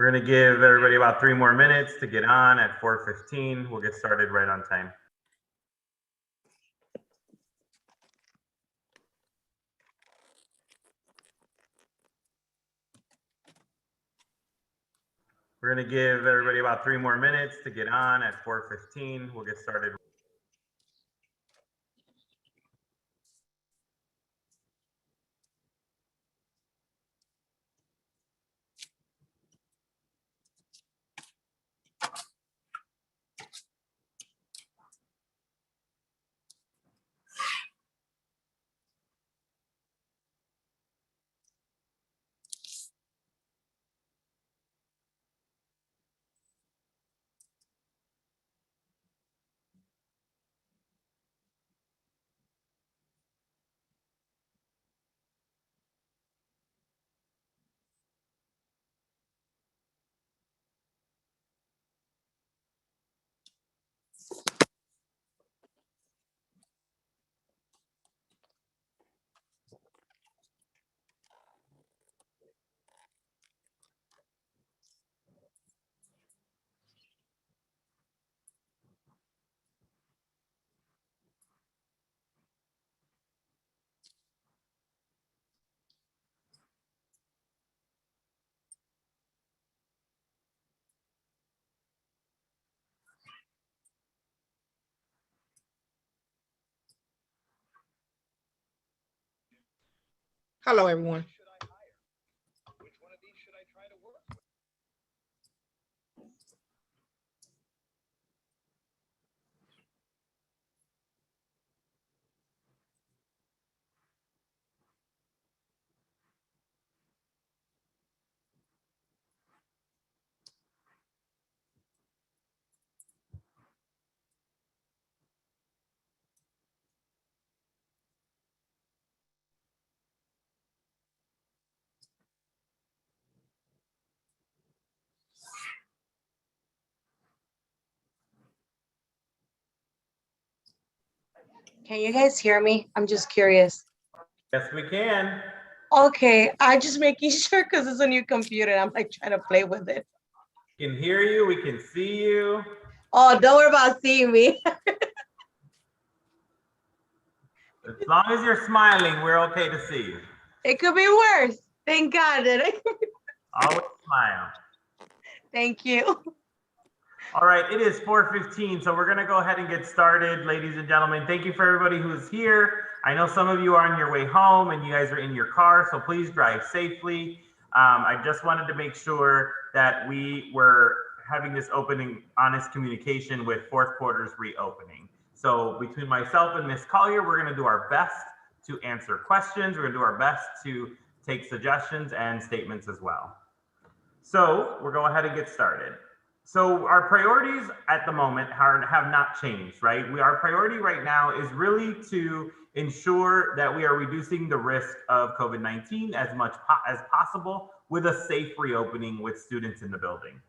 We're going to give everybody about 3 more minutes to get on at 4:15. We'll get started right on time. We're going to give everybody about 3 more minutes to get on at 4:15. We'll get started. Hello, everyone. Which one of these should I try to work with? Can you guys hear me? I'm just curious. Yes, we can. Okay, I just making sure because it's a new computer. I'm like trying to play with it. We can hear you. We can see you. Oh, don't worry about seeing me. As long as you're smiling, we're okay to see you. It could be worse. Thank God. Always smile. Thank you. All right, it is 4:15, so we're going to go ahead and get started, ladies and gentlemen. Thank you for everybody who's here. I know some of you are on your way home and you guys are in your car, so please drive safely. I just wanted to make sure that we were having this open and honest communication with fourth quarter's reopening. So between myself and Ms. Collier, we're going to do our best to answer questions. We're going to do our best to take suggestions and statements as well. So we'll go ahead and get started. So our priorities at the moment have not changed, right? Our priority right now is really to ensure that we are reducing the risk of COVID-19 as much as possible with a safe reopening with students in the building.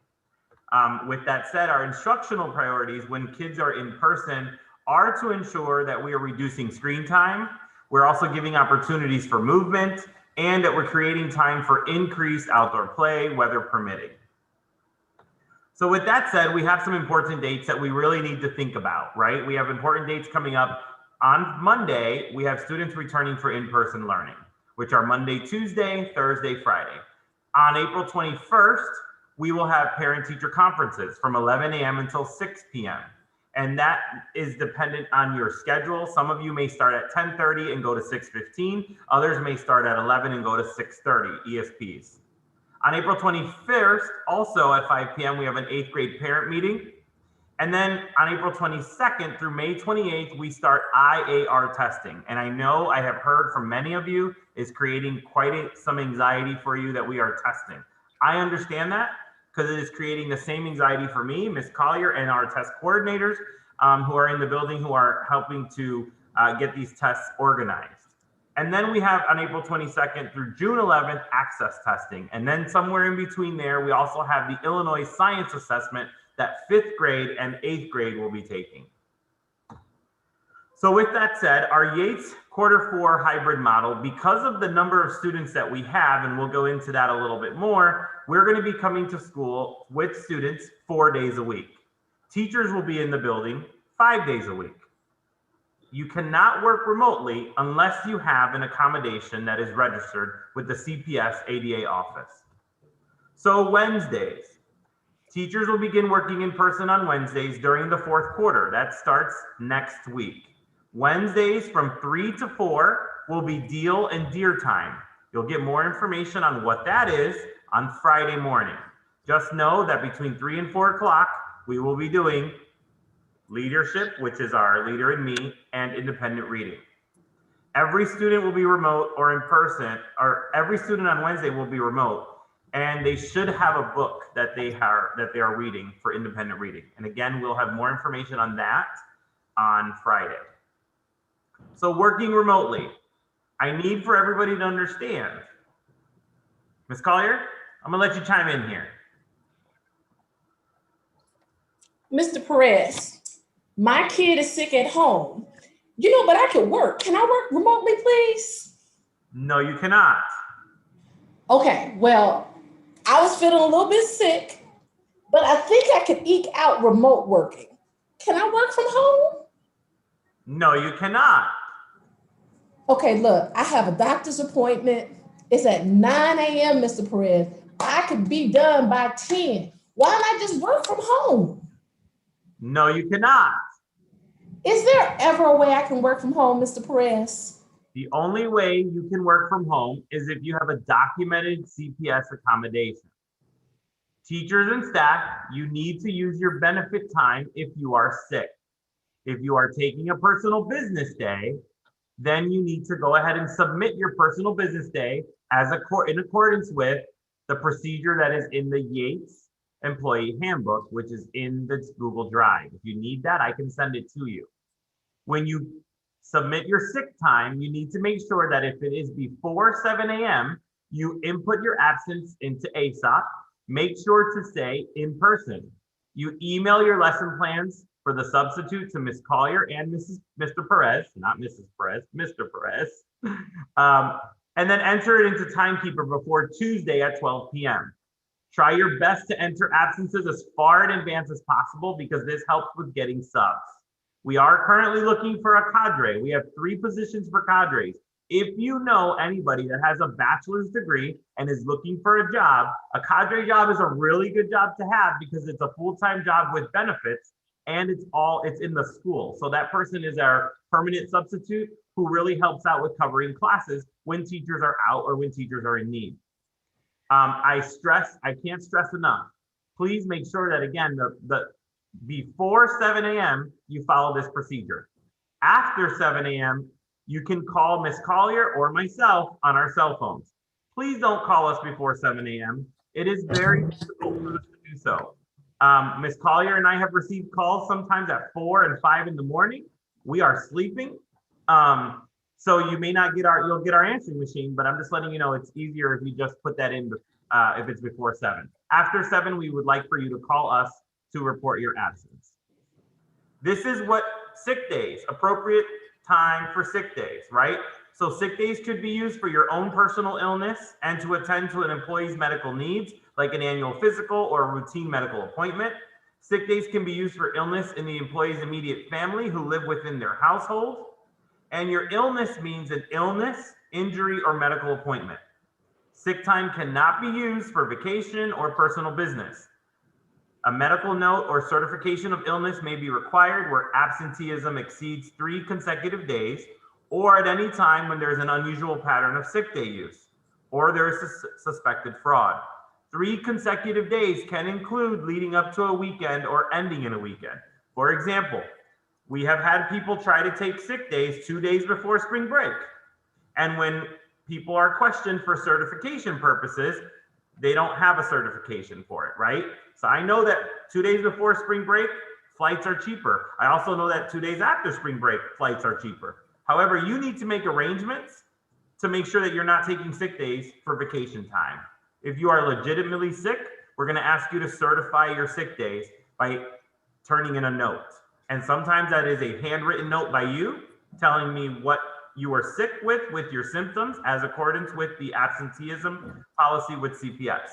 With that said, our instructional priorities when kids are in person are to ensure that we are reducing screen time. We're also giving opportunities for movement and that we're creating time for increased outdoor play, weather permitting. So with that said, we have some important dates that we really need to think about, right? We have important dates coming up. On Monday, we have students returning for in-person learning, which are Monday, Tuesday, Thursday, Friday. On April 21st, we will have parent-teacher conferences from 11 a.m. until 6 p.m. And that is dependent on your schedule. Some of you may start at 10:30 and go to 6:15. Others may start at 11 and go to 6:30 ESPs. On April 21st, also at 5 p.m., we have an 8th grade parent meeting. And then on April 22nd through May 28th, we start IAR testing. And I know I have heard from many of you is creating some anxiety for you that we are testing. I understand that because it is creating the same anxiety for me, Ms. Collier, and our test coordinators who are in the building who are helping to get these tests organized. And then we have on April 22nd through June 11th, access testing. And then somewhere in between there, we also have the Illinois Science Assessment that 5th grade and 8th grade will be taking. So with that said, our Yates Q4 hybrid model, because of the number of students that we have, and we'll go into that a little bit more, we're going to be coming to school with students 4 days a week. Teachers will be in the building 5 days a week. You cannot work remotely unless you have an accommodation that is registered with the CPS ADA office. So Wednesdays, teachers will begin working in person on Wednesdays during the Q4. That starts next week. Wednesdays from 3 to 4 will be deal and deer time. You'll get more information on what that is on Friday morning. Just know that between 3 and 4 o'clock, we will be doing leadership, which is our leader and me, and independent reading. Every student will be remote or in person, or every student on Wednesday will be remote, and they should have a book that they are reading for independent reading. And again, we'll have more information on that on Friday. So working remotely, I need for everybody to understand. Ms. Collier, I'm gonna let you chime in here. Mr. Perez, my kid is sick at home. But I can work. Can I work remotely, please? No, you cannot. Okay, well, I was feeling a little bit sick, but I think I could eke out remote working. Can I work from home? No, you cannot. Okay, look, I have a doctor's appointment. It's at 9 a.m., Mr. Perez. I could be done by 10. Why not just work from home? No, you cannot. Is there ever a way I can work from home, Mr. Perez? The only way you can work from home is if you have a documented CPS accommodation. Teachers and staff, you need to use your benefit time if you are sick. If you are taking a personal business day, then you need to go ahead and submit your personal business day in accordance with the procedure that is in the Yates Employee Handbook, which is in the Google Drive. If you need that, I can send it to you. When you submit your sick time, you need to make sure that if it is before 7 a.m., you input your absence into ASOP. Make sure to say in person. You email your lesson plans for the substitute to Ms. Collier and Mr. Perez, not Mrs. Perez, Mr. Perez. And then enter it into Timekeeper before Tuesday at 12 p.m. Try your best to enter absences as far in advance as possible because this helps with getting subs. We are currently looking for a cadre. We have 3 positions for cadres. If you know anybody that has a bachelor's degree and is looking for a job, a cadre job is a really good job to have because it's a full-time job with benefits and it's in the school. So that person is our permanent substitute who really helps out with covering classes when teachers are out or when teachers are in need. I can't stress enough. Please make sure that again, before 7 a.m., you follow this procedure. After 7 a.m., you can call Ms. Collier or myself on our cell phones. Please don't call us before 7 a.m. It is very difficult for us to do so. Ms. Collier and I have received calls sometimes at 4 and 5 in the morning. We are sleeping. So you may not you'll get our answering machine, but I'm just letting you know it's easier if you just put that in if it's before 7. After 7, we would like for you to call us to report your absence. This is what sick days, appropriate time for sick days, right? So sick days could be used for your own personal illness and to attend to an employee's medical needs, like an annual physical or a routine medical appointment. Sick days can be used for illness in the employee's immediate family who live within their household. And your illness means an illness, injury, or medical appointment. Sick time cannot be used for vacation or personal business. A medical note or certification of illness may be required where absenteeism exceeds 3 consecutive days or at any time when there's an unusual pattern of sick day use or there is suspected fraud. 3 consecutive days can include leading up to a weekend or ending in a weekend. For example, we have had people try to take sick days 2 days before spring break. And when people are questioned for certification purposes, they don't have a certification for it, right? So I know that 2 days before spring break, flights are cheaper. I also know that 2 days after spring break, flights are cheaper. However, you need to make arrangements to make sure that you're not taking sick days for vacation time. If you are legitimately sick, we're gonna ask you to certify your sick days by turning in a note. And sometimes that is a handwritten note by you, telling me what you were sick with your symptoms as accordance with the absenteeism policy with CPS.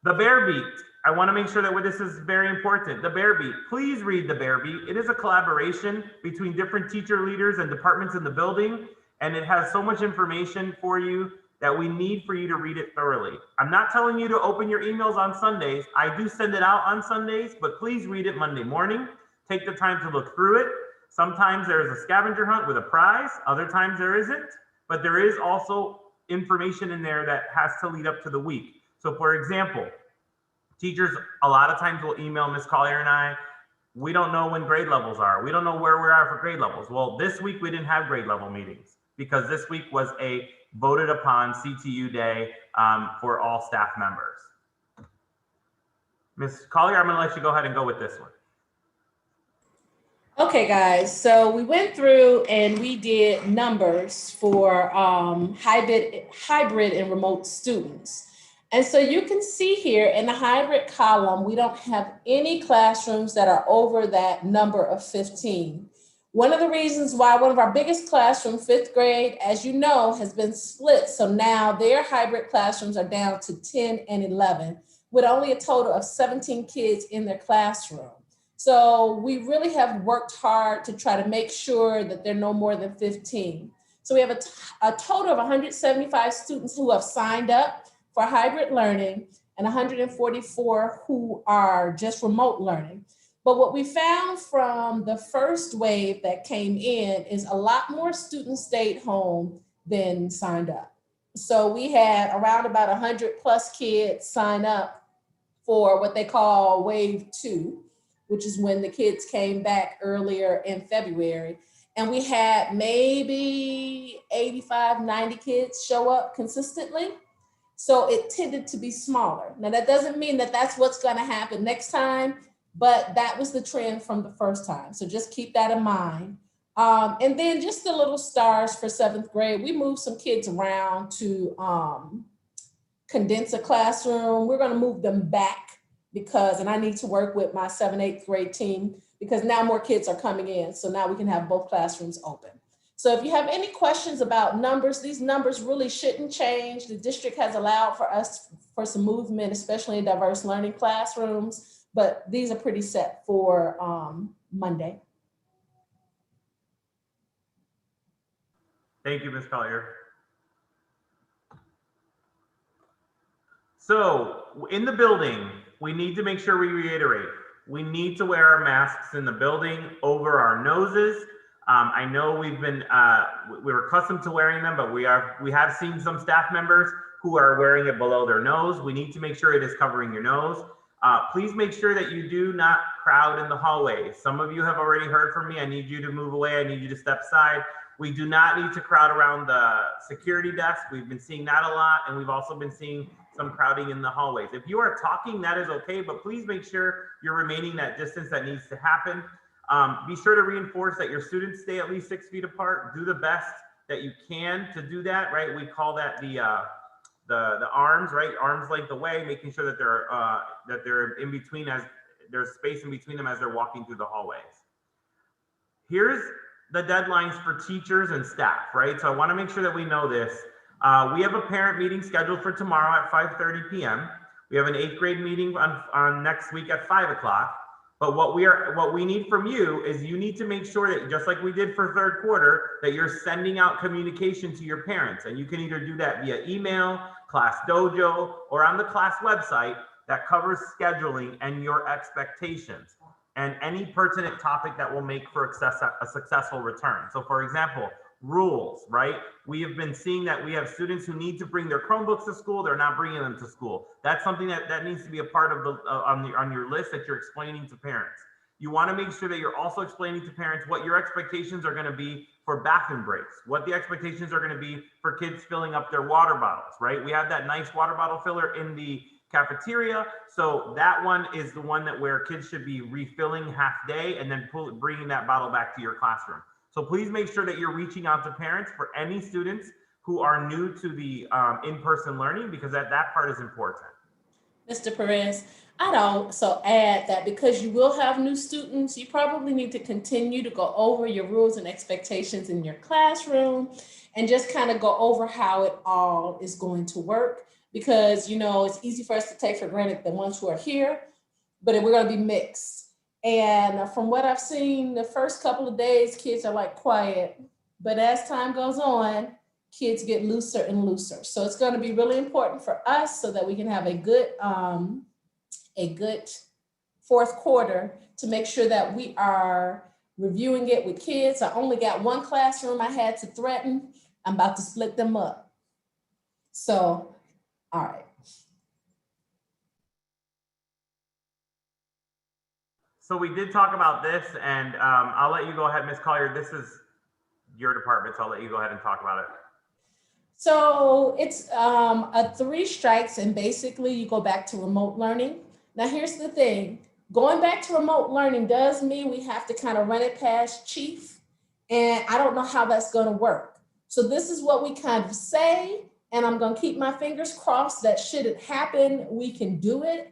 The Bear Beat. I want to make sure that this is very important. The Bear Beat. Please read the Bear Beat. It is a collaboration between different teacher leaders and departments in the building, and it has so much information for you that we need for you to read it thoroughly. I'm not telling you to open your emails on Sundays. I do send it out on Sundays, but please read it Monday morning. Take the time to look through it. Sometimes there is a scavenger hunt with a prize. Other times there isn't, but there is also information in there that has to lead up to the week. So for example, teachers a lot of times will email Ms. Collier and I, we don't know when grade levels are. We don't know where we are for grade levels. Well, this week we didn't have grade level meetings because this week was a voted upon CTU day for all staff members. Ms. Collier, I'm gonna let you go ahead and go with this one. Okay, guys, so we went through and we did numbers for hybrid and remote students. And so you can see here in the hybrid column, we don't have any classrooms that are over that number of 15. One of the reasons why one of our biggest classrooms, 5th grade, as you know, has been split. So now their hybrid classrooms are down to 10 and 11 with only a total of 17 kids in their classroom. So we really have worked hard to try to make sure that they're no more than 15. So we have a total of 175 students who have signed up for hybrid learning and 144 who are just remote learning. But what we found from the first wave that came in is a lot more students stayed home than signed up. So we had around about 100 plus kids sign up for what they call wave 2, which is when the kids came back earlier in February. And we had maybe 85, 90 kids show up consistently. So it tended to be smaller. Now that doesn't mean that that's what's gonna happen next time, but that was the trend from the first time. So just keep that in mind. And then just the little stars for 7th grade, we moved some kids around to condense a classroom. We're gonna move them back because, and I need to work with my 7th, 8th grade team because now more kids are coming in. So now we can have both classrooms open. So if you have any questions about numbers, these numbers really shouldn't change. The district has allowed for us for some movement, especially in diverse learning classrooms, but these are pretty set for Monday. Thank you, Ms. Collier. So in the building, we need to make sure we reiterate, we need to wear our masks in the building over our noses. I know we're accustomed to wearing them, but we have seen some staff members who are wearing it below their nose. We need to make sure it is covering your nose. Please make sure that you do not crowd in the hallway. Some of you have already heard from me. I need you to move away. I need you to step aside. We do not need to crowd around the security desk. We've been seeing that a lot, and we've also been seeing some crowding in the hallways. If you are talking, that is okay, but please make sure you're remaining that distance that needs to happen. Be sure to reinforce that your students stay at least 6 feet apart. Do the best that you can to do that, right? We call that the arms, right? Arms length away, making sure that they're in between, as there's space in between them as they're walking through the hallways. Here's the deadlines for teachers and staff, right? So I want to make sure that we know this. We have a parent meeting scheduled for tomorrow at 5:30 p.m. We have an 8th grade meeting on next week at 5 o'clock. But what we need from you is you need to make sure that, just like we did for 3rd quarter, that you're sending out communication to your parents. And you can either do that via email, Class Dojo, or on the class website that covers scheduling and your expectations and any pertinent topic that will make for a successful return. So for example, rules, right? We have been seeing that we have students who need to bring their Chromebooks to school. They're not bringing them to school. That's something that needs to be a part of on your list that you're explaining to parents. You want to make sure that you're also explaining to parents what your expectations are going to be for bathroom breaks, what the expectations are going to be for kids filling up their water bottles, right? We have that nice water bottle filler in the cafeteria. So that one is the one where kids should be refilling half day and then bringing that bottle back to your classroom. So please make sure that you're reaching out to parents for any students who are new to the in-person learning, because that part is important. Mr. Perez, I'd also add that because you will have new students, you probably need to continue to go over your rules and expectations in your classroom and just kind of go over how it all is going to work. Because, you know, it's easy for us to take for granted the ones who are here, but we're going to be mixed. And from what I've seen, the first couple of days, kids are like quiet. But as time goes on, kids get looser and looser. So it's going to be really important for us so that we can have a good fourth quarter to make sure that we are reviewing it with kids. I only got one classroom I had to threaten. I'm about to split them up. So, all right. So we did talk about this, and I'll let you go ahead, Ms. Collier. This is your department, so I'll let you go ahead and talk about it. So it's a 3 strikes, and basically you go back to remote learning. Now, here's the thing. Going back to remote learning does mean we have to kind of run it past chief, and I don't know how that's going to work. So this is what we kind of say, and I'm going to keep my fingers crossed that should it happen, we can do it.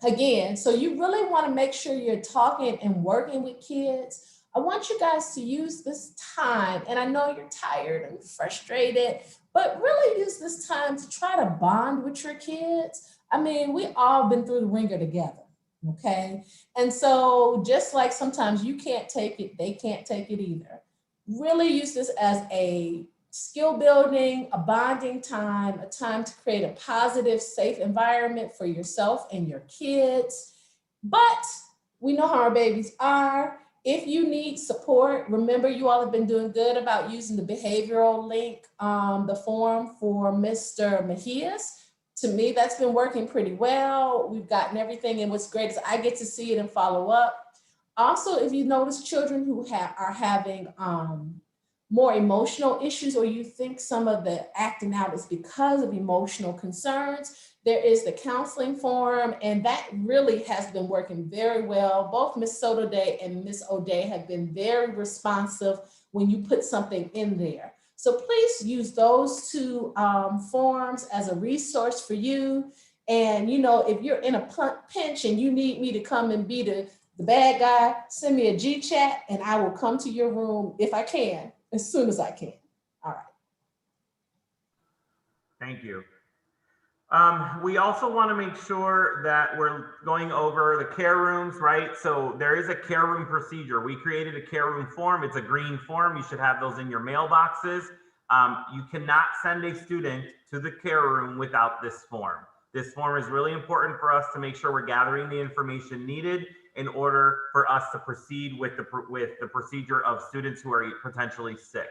Again, so you really want to make sure you're talking and working with kids. I want you guys to use this time, and I know you're tired and frustrated, but really use this time to try to bond with your kids. I mean, we all been through the ringer together, okay? And so just like sometimes you can't take it, they can't take it either. Really use this as a skill building, a bonding time, a time to create a positive, safe environment for yourself and your kids. But we know how our babies are. If you need support, remember you all have been doing good about using the behavioral link, the form for Mr. Mejias. To me, that's been working pretty well. We've gotten everything, and what's great is I get to see it and follow up. Also, if you notice children who are having more emotional issues, or you think some of the acting out is because of emotional concerns, there is the counseling forum, and that really has been working very well. Both Ms. Sotoday and Ms. O'Day have been very responsive when you put something in there. So please use those 2 forums as a resource for you. And you know, if you're in a pinch and you need me to come and be the bad guy, send me a G-chat and I will come to your room if I can, as soon as I can. All right. Thank you. We also want to make sure that we're going over the care rooms, right? So there is a care room procedure. We created a care room form. It's a green form. You should have those in your mailboxes. You cannot send a student to the care room without this form. This form is really important for us to make sure we're gathering the information needed in order for us to proceed with the procedure of students who are potentially sick.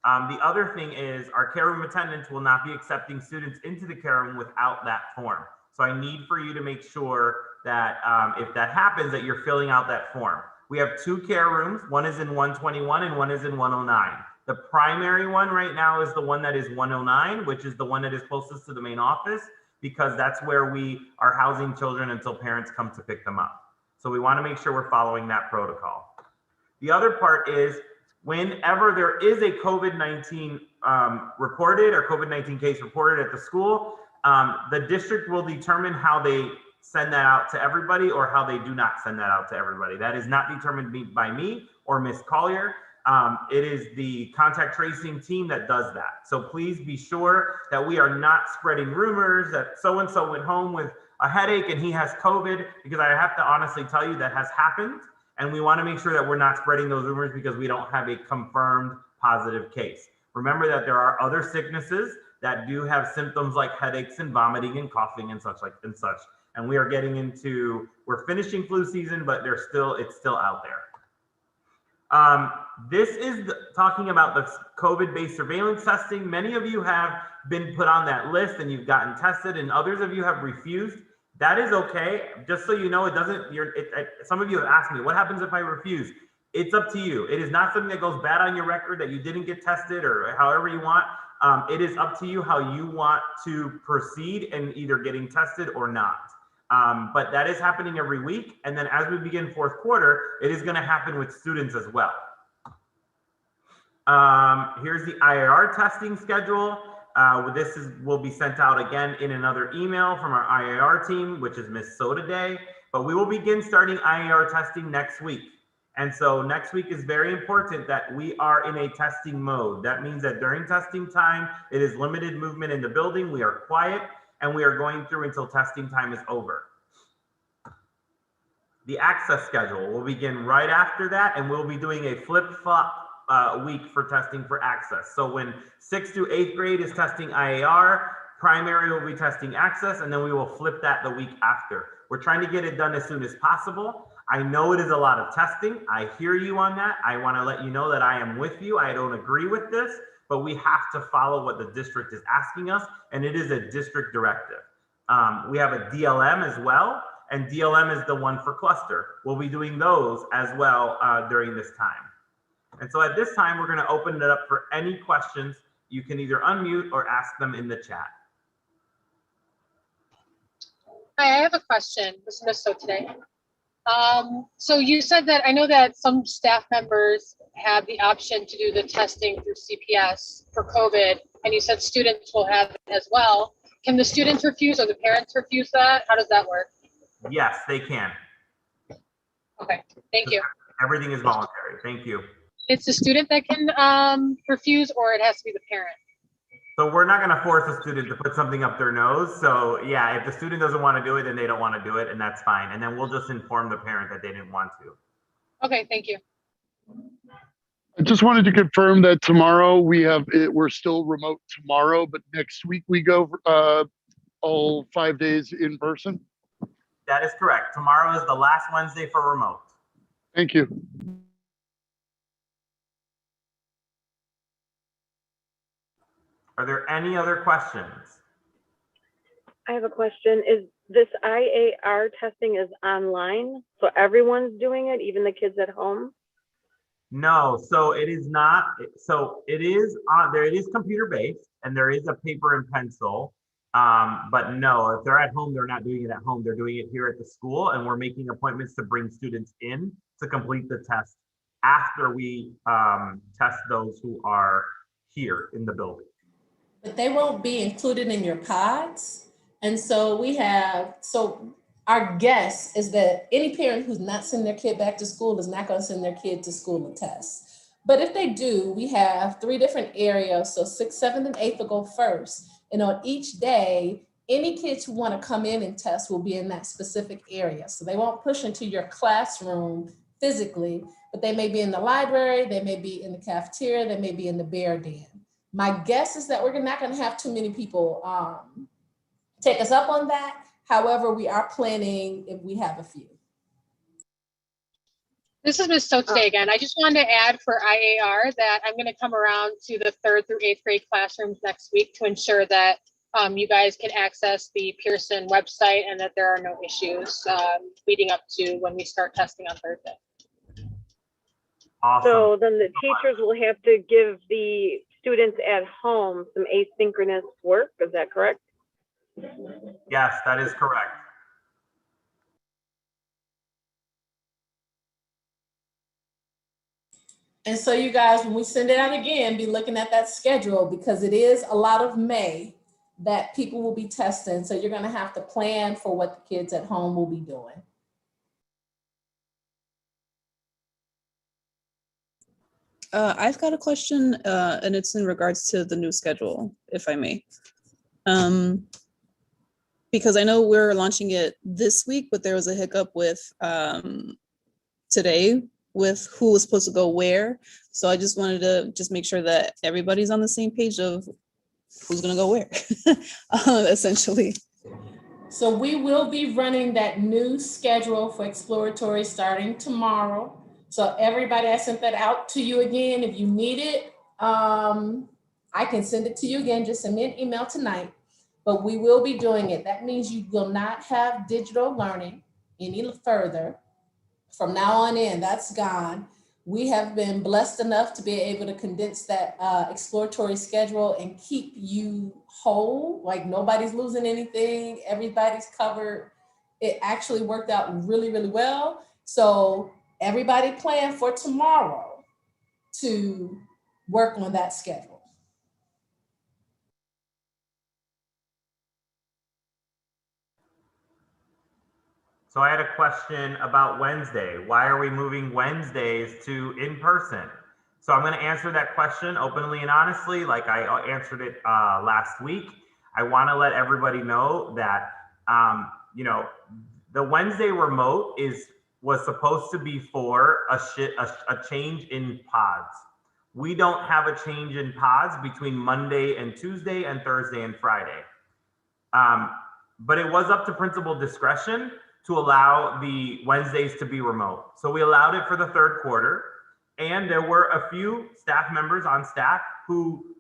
The other thing is our care room attendants will not be accepting students into the care room without that form. So I need for you to make sure that if that happens, that you're filling out that form. We have 2 care rooms. One is in 121 and one is in 109. The primary one right now is the one that is 109, which is the one that is closest to the main office, because that's where we are housing children until parents come to pick them up. So we want to make sure we're following that protocol. The other part is whenever there is a COVID-19 reported or COVID-19 case reported at the school, the district will determine how they send that out to everybody or how they do not send that out to everybody. That is not determined by me or Ms. Collier. It is the contact tracing team that does that. So please be sure that we are not spreading rumors that so-and-so went home with a headache and he has COVID, because I have to honestly tell you that has happened. And we want to make sure that we're not spreading those rumors because we don't have a confirmed positive case. Remember that there are other sicknesses that do have symptoms like headaches and vomiting and coughing and such. And we are we're finishing flu season, but it's still out there. This is talking about the COVID-based surveillance testing. Many of you have been put on that list and you've gotten tested, and others of you have refused. That is okay. Just so you know, some of you have asked me, what happens if I refuse? It's up to you. It is not something that goes bad on your record that you didn't get tested or however you want. It is up to you how you want to proceed in either getting tested or not. But that is happening every week. And then as we begin fourth quarter, it is going to happen with students as well. Here's the IAR testing schedule. Will be sent out again in another email from our IAR team, which is Miss Soda Day, but we will begin starting IAR testing next week. And so next week is very important that we are in a testing mode. That means that during testing time, it is limited movement in the building. We are quiet and we are going through until testing time is over. The access schedule will begin right after that, and we'll be doing a flip-flop week for testing for access. So when 6th through 8th grade is testing IAR, primary will be testing access, and then we will flip that the week after. We're trying to get it done as soon as possible. I know it is a lot of testing. I hear you on that. I want to let you know that I am with you. I don't agree with this, but we have to follow what the district is asking us, and it is a district directive. We have a DLM as well, and DLM is the one for cluster. We'll be doing those as well during this time. And so at this time, we're going to open it up for any questions. You can either unmute or ask them in the chat. Hi, I have a question. This is Miss So today. So you said that I know that some staff members have the option to do the testing through CPS for COVID, and you said students will have it as well. Can the students refuse or the parents refuse that? How does that work? Yes, they can. Okay, thank you. Everything is voluntary. Thank you. It's the student that can refuse, or it has to be the parent? So we're not going to force a student to put something up their nose. So yeah, if the student doesn't want to do it, then they don't want to do it, and that's fine. And then we'll just inform the parent that they didn't want to. Okay, thank you. I just wanted to confirm that tomorrow we're still remote tomorrow, but next week we go all 5 days in person. That is correct. Tomorrow is the last Wednesday for remote. Thank you. Are there any other questions? I have a question. Is this IAR testing is online? So everyone's doing it, even the kids at home? No, so it is not. So it is there. It is computer based, and there is a paper and pencil. But no, if they're at home, they're not doing it at home. They're doing it here at the school, and we're making appointments to bring students in to complete the test after we test those who are here in the building. But they won't be included in your pods. And so our guess is that any parent who's not sending their kid back to school is not going to send their kid to school and test. But if they do, we have 3 different areas. So 6th, 7th, and 8th will go first. And on each day, any kids who want to come in and test will be in that specific area. So they won't push into your classroom physically, but they may be in the library, they may be in the cafeteria, they may be in the bear den. My guess is that we're not going to have too many people take us up on that. However, we are planning if we have a few. This is Ms. So today again. I just wanted to add for IAR that I'm going to come around to the 3rd through 8th grade classrooms next week to ensure that you guys can access the Pearson website and that there are no issues leading up to when we start testing on Thursday. Awesome. So then the teachers will have to give the students at home some asynchronous work. Is that correct? Yes, that is correct. And so you guys, when we send it out again, be looking at that schedule because it is a lot of May that people will be testing. So you're going to have to plan for what the kids at home will be doing. I've got a question, and it's in regards to the new schedule, if I may. Because I know we're launching it this week, but there was a hiccup with today with who was supposed to go where. So I just wanted to just make sure that everybody's on the same page of who's gonna go where, essentially. So we will be running that new schedule for exploratory starting tomorrow. So everybody, I sent that out to you again. If you need it, I can send it to you again. Just send me an email tonight, but we will be doing it. That means you will not have digital learning any further. From now on in, that's gone. We have been blessed enough to be able to condense that exploratory schedule and keep you whole, like nobody's losing anything, everybody's covered. It actually worked out really, really well. So everybody plan for tomorrow to work on that schedule. So I had a question about Wednesday. Why are we moving Wednesdays to in person? So I'm going to answer that question openly and honestly, like I answered it last week. I want to let everybody know that, you know, the Wednesday remote was supposed to be for a change in pods. We don't have a change in pods between Monday and Tuesday and Thursday and Friday. But it was up to principal discretion to allow the Wednesdays to be remote. So we allowed it for the third quarter. And there were a few staff members on staff who,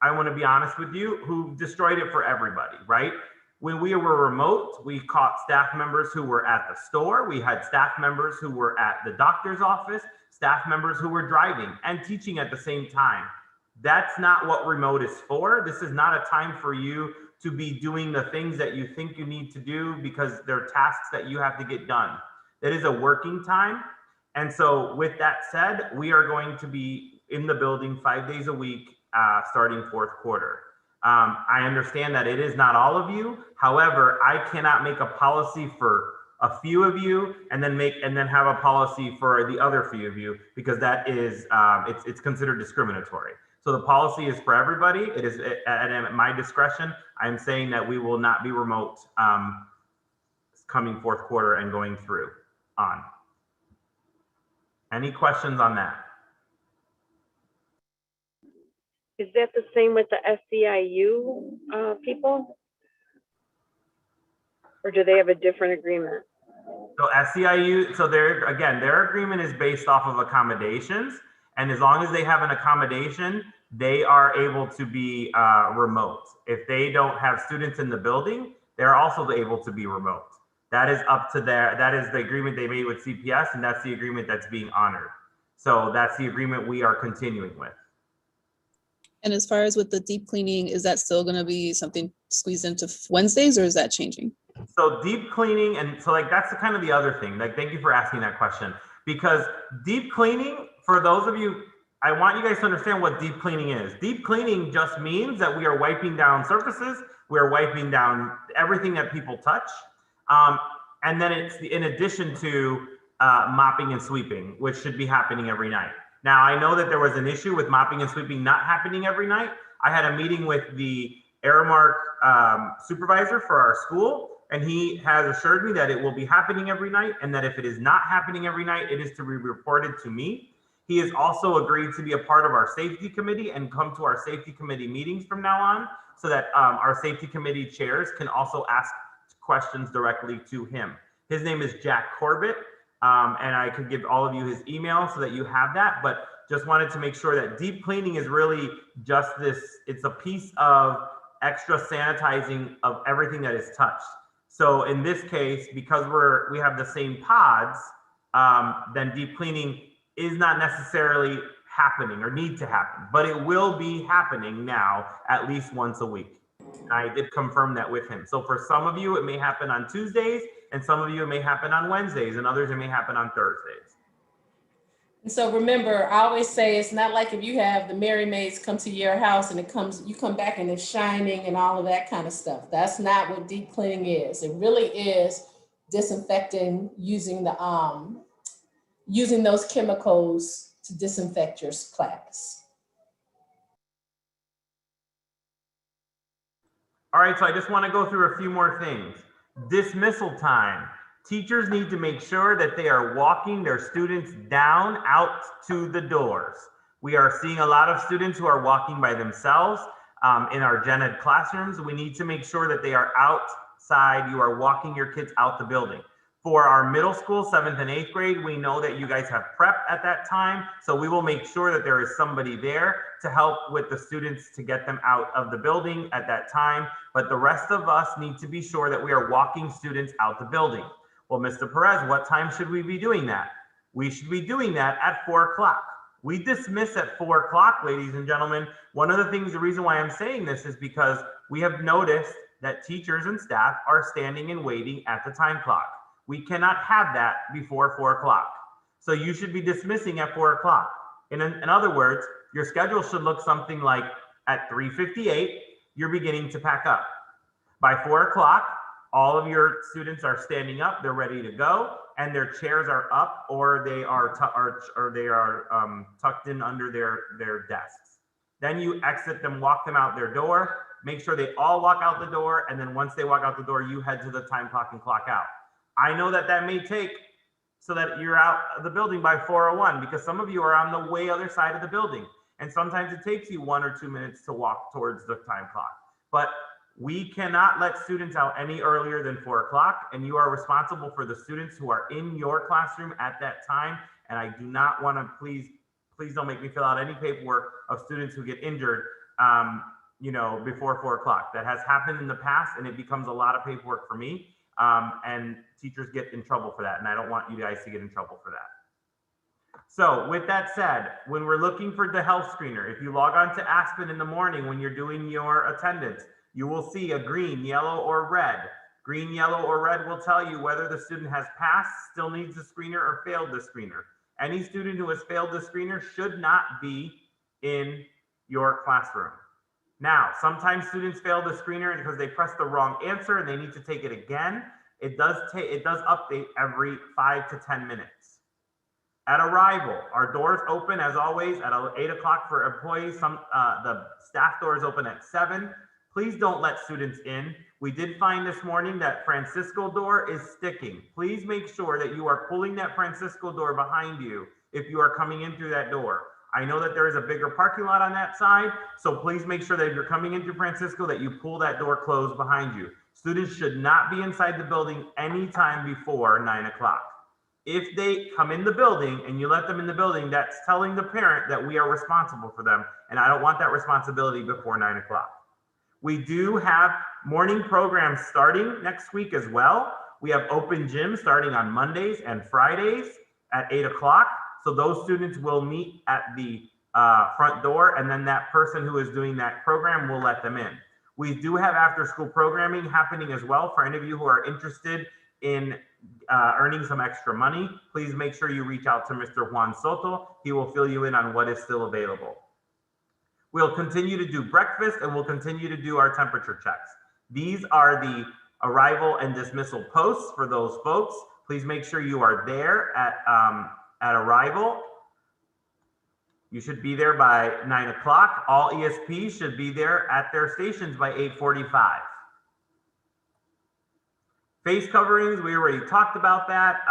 I want to be honest with you, who destroyed it for everybody, right? When we were remote, we caught staff members who were at the store. We had staff members who were at the doctor's office, staff members who were driving and teaching at the same time. That's not what remote is for. This is not a time for you to be doing the things that you think you need to do because they're tasks that you have to get done. That is a working time. And so with that said, we are going to be in the building 5 days a week, starting fourth quarter. I understand that it is not all of you. However, I cannot make a policy for a few of you and then have a policy for the other few of you, because that is, it's considered discriminatory. So the policy is for everybody. It is at my discretion. I'm saying that we will not be remote coming fourth quarter and going through on. Any questions on that? Is that the same with the SEIU people? Or do they have a different agreement? So SEIU, so their agreement is based off of accommodations. And as long as they have an accommodation, they are able to be remote. If they don't have students in the building, they're also able to be remote. That is up to that is the agreement they made with CPS, and that's the agreement that's being honored. So that's the agreement we are continuing with. And as far as with the deep cleaning, is that still going to be something squeezed into Wednesdays, or is that changing? So deep cleaning, and so like that's kind of the other thing. Like, thank you for asking that question, because deep cleaning, for those of you, I want you guys to understand what deep cleaning is. Deep cleaning just means that we are wiping down surfaces, we are wiping down everything that people touch. And then it's in addition to mopping and sweeping, which should be happening every night. Now, I know that there was an issue with mopping and sweeping not happening every night. I had a meeting with the Aramark supervisor for our school, and he has assured me that it will be happening every night, and that if it is not happening every night, it is to be reported to me. He has also agreed to be a part of our safety committee and come to our safety committee meetings from now on, so that our safety committee chairs can also ask questions directly to him. His name is Jack Corbett, and I could give all of you his email so that you have that, but just wanted to make sure that deep cleaning is really just this, it's a piece of extra sanitizing of everything that is touched. So in this case, because we have the same pods, then deep cleaning is not necessarily happening or need to happen, but it will be happening now at least once a week. I did confirm that with him. So for some of you, it may happen on Tuesdays, and some of you, it may happen on Wednesdays, and others, it may happen on Thursdays. And so remember, I always say it's not like if you have the Merry Maids come to your house and you come back and it's shining and all of that kind of stuff. That's not what deep cleaning is. It really is disinfecting using those chemicals to disinfect your class. All right, so I just want to go through a few more things. Dismissal time. Teachers need to make sure that they are walking their students down out to the doors. We are seeing a lot of students who are walking by themselves in our gen ed classrooms. We need to make sure that they are outside. You are walking your kids out the building. For our middle school, 7th and 8th grade, we know that you guys have prep at that time. So we will make sure that there is somebody there to help with the students to get them out of the building at that time. But the rest of us need to be sure that we are walking students out the building. Well, Mr. Perez, what time should we be doing that? We should be doing that at 4 o'clock. We dismiss at 4 o'clock, ladies and gentlemen. One of the things, the reason why I'm saying this is because we have noticed that teachers and staff are standing and waiting at the time clock. We cannot have that before 4 o'clock. So you should be dismissing at 4 o'clock. In other words, your schedule should look something like at 3:58, you're beginning to pack up. By 4 o'clock, All of your students are standing up, they're ready to go, and their chairs are up, or they are tucked in under their desks. Then you exit them, walk them out their door, make sure they all walk out the door, and then once they walk out the door, you head to the time clock and clock out. I know that that may take so that you're out of the building by 4:01, because some of you are on the way other side of the building, and sometimes it takes you 1 or 2 minutes to walk towards the time clock. But we cannot let students out any earlier than 4 o'clock, and you are responsible for the students who are in your classroom at that time. And I do not want to, please don't make me fill out any paperwork of students who get injured, before 4 o'clock. That has happened in the past, and it becomes a lot of paperwork for me. And teachers get in trouble for that, and I don't want you guys to get in trouble for that. So with that said, when we're looking for the health screener, if you log on to Aspen in the morning when you're doing your attendance, you will see a green, yellow, or red. Green, yellow, or red will tell you whether the student has passed, still needs the screener, or failed the screener. Any student who has failed the screener should not be in your classroom. Now, sometimes students fail the screener because they pressed the wrong answer and they need to take it again. It does update every 5 to 10 minutes. At arrival, our doors open as always at 8 o'clock for employees. The staff doors open at 7. Please don't let students in. We did find this morning that Francisco door is sticking. Please make sure that you are pulling that Francisco door behind you if you are coming in through that door. I know that there is a bigger parking lot on that side, so please make sure that if you're coming into Francisco that you pull that door closed behind you. Students should not be inside the building anytime before 9 o'clock. If they come in the building and you let them in the building, that's telling the parent that we are responsible for them, and I don't want that responsibility before 9 o'clock. We do have morning programs starting next week as well. We have open gym starting on Mondays and Fridays at 8 o'clock. So those students will meet at the front door, and then that person who is doing that program will let them in. We do have after school programming happening as well. For any of you who are interested in earning some extra money, please make sure you reach out to Mr. Juan Soto. He will fill you in on what is still available. We'll continue to do breakfast, and we'll continue to do our temperature checks. These are the arrival and dismissal posts for those folks. Please make sure you are there at arrival. You should be there by 9 o'clock. All ESPs should be there at their stations by 8:45. Face coverings, we already talked about that,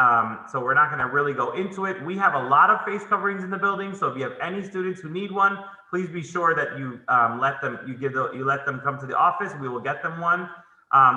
so we're not going to really go into it. We have a lot of face coverings in the building, so if you have any students who need one, please be sure that you let them come to the office. We will get them one.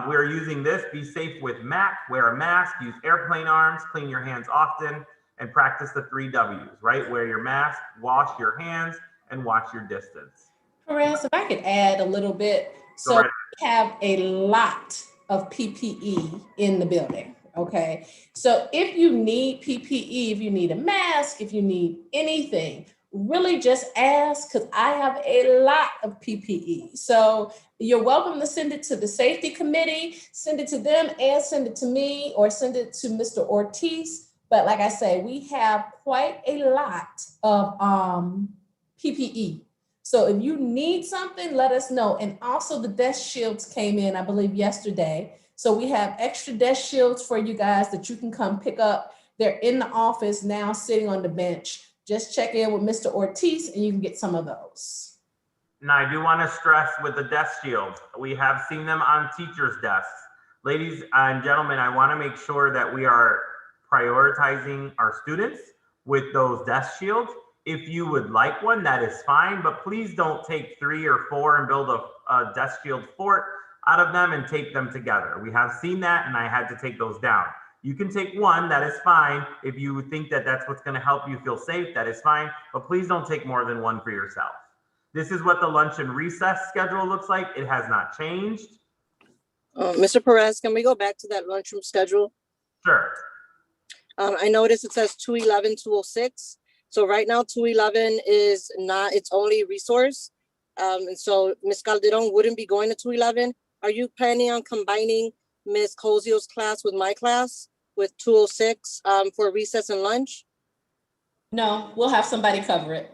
We're using this. Be safe with MAC. Wear a mask. Use airplane arms. Clean your hands often. And practice the 3 W's, right? Wear your mask, wash your hands, and watch your distance. Perez, if I could add a little bit. So Go right we have a lot of PPE in the building, okay? So if you need PPE, if you need a mask, if you need anything, really just ask, because I have a lot of PPE. So you're welcome to send it to the safety committee, send it to them, and send it to me, or send it to Mr. Ortiz. But like I say, we have quite a lot of PPE. So if you need something, let us know. And also the desk shields came in, I believe, yesterday. So we have extra desk shields for you guys that you can come pick up. They're in the office now, sitting on the bench. Just check in with Mr. Ortiz and you can get some of those. Now, I do want to stress with the desk shields, we have seen them on teachers' desks. Ladies and gentlemen, I want to make sure that we are prioritizing our students with those desk shields. If you would like one, that is fine, but please don't take 3 or 4 and build a desk shield fort out of them and tape them together. We have seen that, and I had to take those down. You can take one, that is fine. If you think that that's what's going to help you feel safe, that is fine, but please don't take more than one for yourself. This is what the lunch and recess schedule looks like. It has not changed. Mr. Perez, can we go back to that lunchroom schedule? Sure. I noticed it says 211, 206. So right now, 211 is not its only resource. And so Ms. Calderon wouldn't be going to 211. Are you planning on combining Ms. Cozio's class with my class with 206 for recess and lunch? No, we'll have somebody cover it.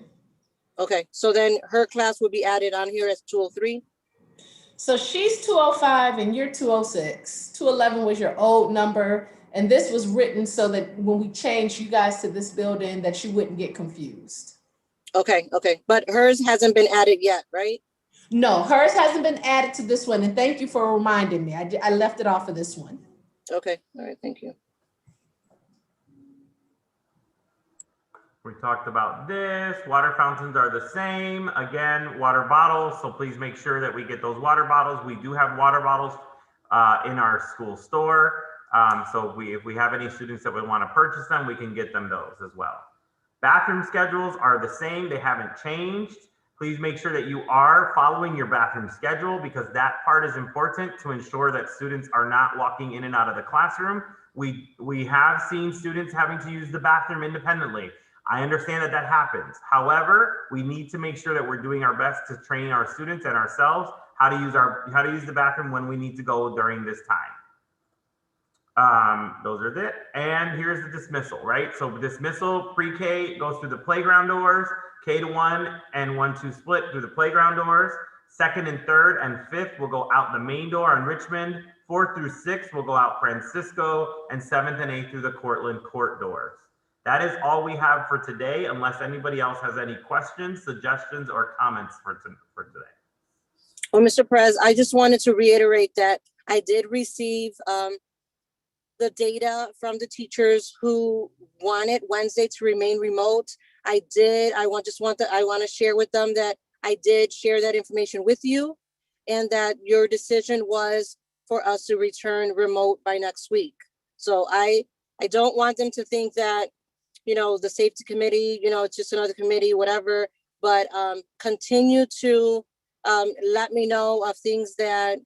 Okay, so then her class would be added on here as 203? So she's 205 and you're 206. 211 was your old number. And this was written so that when we changed you guys to this building, that you wouldn't get confused. Okay, okay, but hers hasn't been added yet, right? No, hers hasn't been added to this one. And thank you for reminding me. I left it off of this one. Okay, all right, thank you. We talked about this. Water fountains are the same. Again, water bottles. So please make sure that we get those water bottles. We do have water bottles in our school store. So if we have any students that would want to purchase them, we can get them those as well. Bathroom schedules are the same. They haven't changed. Please make sure that you are following your bathroom schedule, because that part is important to ensure that students are not walking in and out of the classroom. We have seen students having to use the bathroom independently. I understand that that happens. However, we need to make sure that we're doing our best to train our students and ourselves how to use the bathroom when we need to go during this time. Those are it. And here's the dismissal, right? So dismissal, pre-K goes through the playground doors, K-1 and 1-2 split through the playground doors. 2nd and 3rd and 5th will go out the main door on Richmond. 4th through 6th will go out Francisco, and 7th and 8th through the Cortland court doors. That is all we have for today, unless anybody else has any questions, suggestions, or comments for today. Well, Mr. Perez, I just wanted to reiterate that I did receive the data from the teachers who wanted Wednesday to remain remote. I want to share with them that I did share that information with you, and that your decision was for us to return remote by next week. So I don't want them to think that, the safety committee, it's just another committee, whatever, but continue to let me know of things that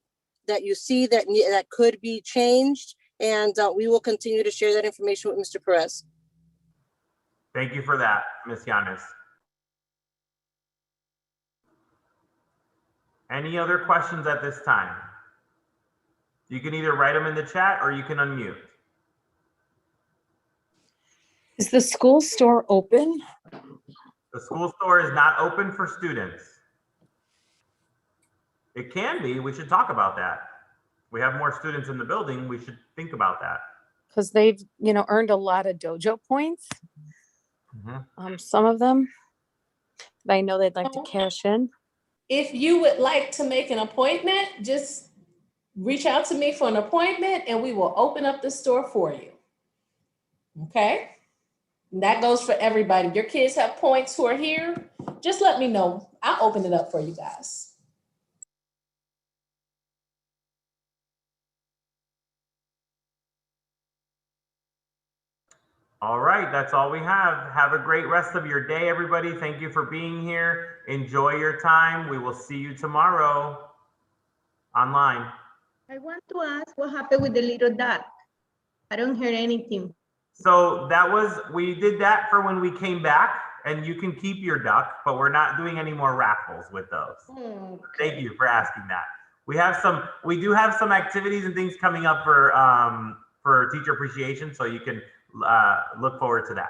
you see that could be changed, and we will continue to share that information with Mr. Perez. Thank you for that, Ms. Yanis. Any other questions at this time? You can either write them in the chat or you can unmute. Is the school store open? The school store is not open for students. It can be. We should talk about that. We have more students in the building. We should think about that. Because they've, earned a lot of dojo points. Some of them. But I know they'd like to cash in. If you would like to make an appointment, just reach out to me for an appointment and we will open up the store for you. Okay? And that goes for everybody. Your kids have points who are here. Just let me know. I'll open it up for you guys. All right, that's all we have. Have a great rest of your day, everybody. Thank you for being here. Enjoy your time. We will see you tomorrow online. I want to ask what happened with the little duck. I don't hear anything. So we did that for when we came back, and you can keep your duck, but we're not doing any more raffles with those. Okay. Thank you for asking that. We do have some activities and things coming up for teacher appreciation, so you can look forward to that.